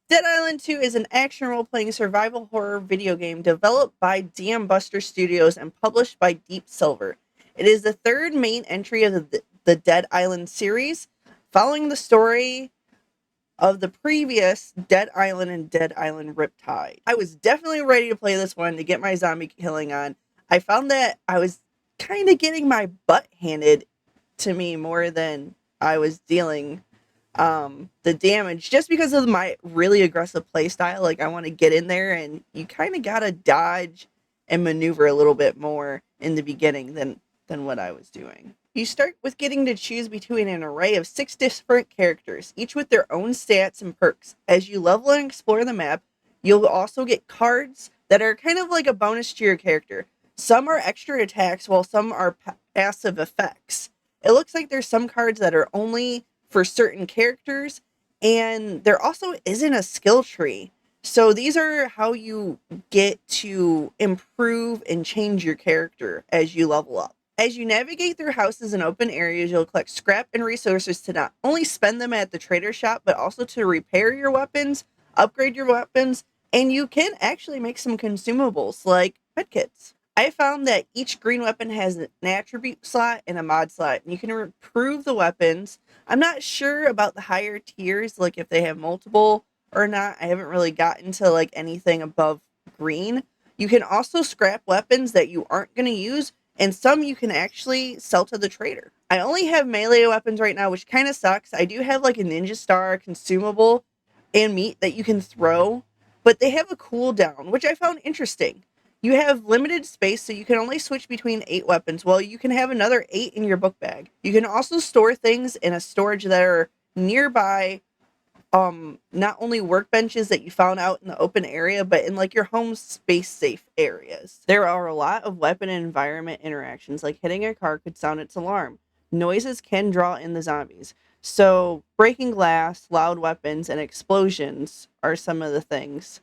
Dead Island 2 is an action role-playing survival horror video game developed by DM Buster Studios and published by Deep Silver. It is the third main entry of the Dead Island series, following the story of the previous Dead Island and Dead Island Riptide. I was definitely ready to play this one to get my zombie killing on. I found that I was kind of getting my butt handed to me more than I was dealing the damage, just because of my really aggressive play style. Like, I want to get in there, and you kind of gotta dodge and maneuver a little bit more in the beginning than what I was doing. You start with getting to choose between an array of 6 different characters, each with their own stats and perks. As you level and explore the map, you'll also get cards that are kind of like a bonus to your character. Some are extra attacks, while some are passive effects. It looks like there's some cards that are only for certain characters, and there also isn't a skill tree. So these are how you get to improve and change your character as you level up. As you navigate through houses and open areas, you'll collect scrap and resources to not only spend them at the trader shop, but also to repair your weapons, upgrade your weapons, and you can actually make some consumables like medkits. I found that each green weapon has an attribute slot and a mod slot, and you can improve the weapons. I'm not sure about the higher tiers, like if they have multiple or not. I haven't really gotten to like anything above green. You can also scrap weapons that you aren't going to use, and some you can actually sell to the trader. I only have melee weapons right now, which kind of sucks. I do have like a ninja star, consumable, and meat that you can throw, but they have a cooldown, which I found interesting. You have limited space, so you can only switch between 8 weapons. Well, you can have another 8 in your book bag. You can also store things in a storage that are nearby, not only workbenches that you found out in the open area, but in like your home space safe areas. There are a lot of weapon and environment interactions, like hitting a car could sound its alarm. Noises can draw in the zombies. So breaking glass, loud weapons, and explosions are some of the things.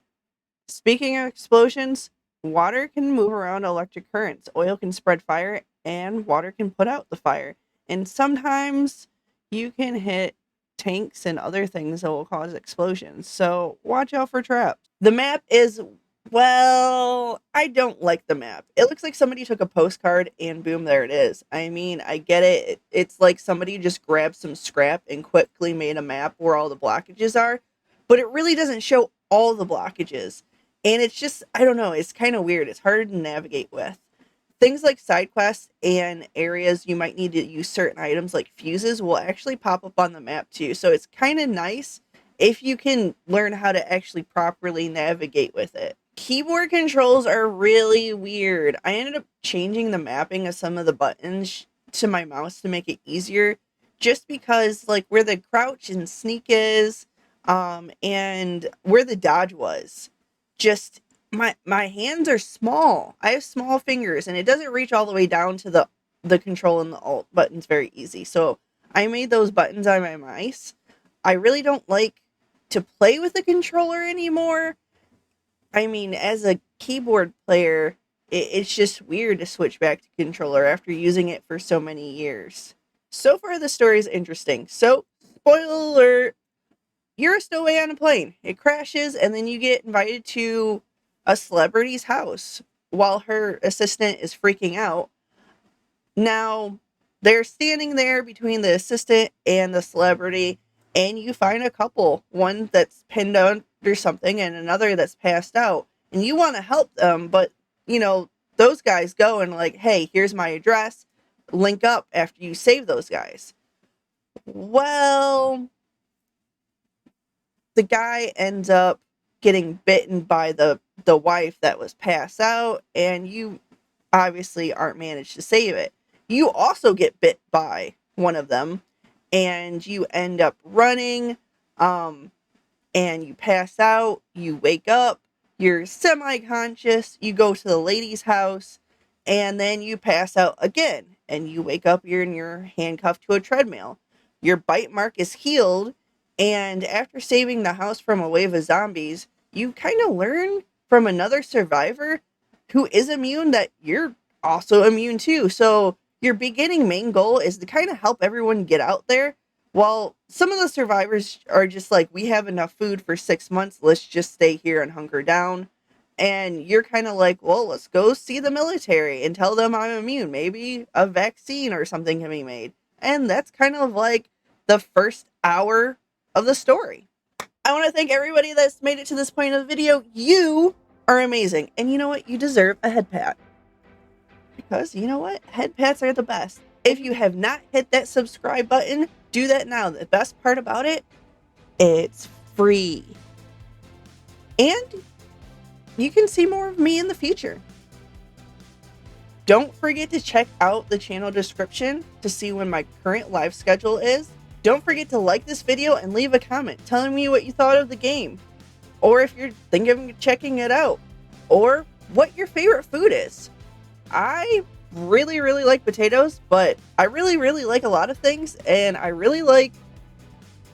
Speaking of explosions, water can move around electric currents, oil can spread fire, and water can put out the fire. And sometimes you can hit tanks and other things that will cause explosions. So watch out for traps. The map is, well, I don't like the map. It looks like somebody took a postcard and boom, there it is. I mean, I get it. It's like somebody just grabbed some scrap and quickly made a map where all the blockages are, but it really doesn't show all the blockages. And it's just, I don't know, it's kind of weird. It's harder to navigate with. Things like side quests and areas you might need to use certain items like fuses will actually pop up on the map too. So it's kind of nice if you can learn how to actually properly navigate with it. Keyboard controls are really weird. I ended up changing the mapping of some of the buttons to my mouse to make it easier, just because like where the crouch and sneak is, and where the dodge was, just my hands are small. I have small fingers, and it doesn't reach all the way down to the control and the alt buttons very easy. So I made those buttons on my mice. I really don't like to play with the controller anymore. I mean, as a keyboard player, it's just weird to switch back to controller after using it for so many years. So far, the story is interesting. So, spoiler alert, you're a stowaway on a plane. It crashes, and then you get invited to a celebrity's house while her assistant is freaking out. Now, they're standing there between the assistant and the celebrity, and you find a couple, one that's pinned under something and another that's passed out. And you want to help them, but, those guys go and like, hey, here's my address. Link up after you save those guys. Well, the guy ends up getting bitten by the wife that was passed out, and you obviously aren't managed to save it. You also get bit by one of them, and you end up running, and you pass out. You wake up, you're semi-conscious, you go to the lady's house, and then you pass out again, and you wake up, you're handcuffed to a treadmill. Your bite mark is healed, and after saving the house from a wave of zombies, you kind of learn from another survivor who is immune that you're also immune too. So your beginning main goal is to kind of help everyone get out there, While some of the survivors are just like, we have enough food for 6 months, let's just stay here and hunker down. And you're kind of like, well, let's go see the military and tell them I'm immune. Maybe a vaccine or something can be made. And that's kind of like the first hour of the story. I want to thank everybody that's made it to this point of the video. You are amazing. And you know what? You deserve a head pat. Because you know what? Head pats are the best. If you have not hit that subscribe button, do that now. The best part about it, it's free. And you can see more of me in the future. Don't forget to check out the channel description to see when my current live schedule is. Don't forget to like this video and leave a comment telling me what you thought of the game, or if you're thinking of checking it out, or what your favorite food is. I really like potatoes, but I really like a lot of things, and I really like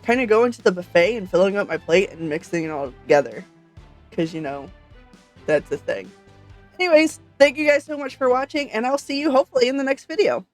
kind of going to the buffet and filling up my plate and mixing it all together, because you know, that's the thing. Anyways, thank you guys so much for watching, and I'll see you hopefully in the next video.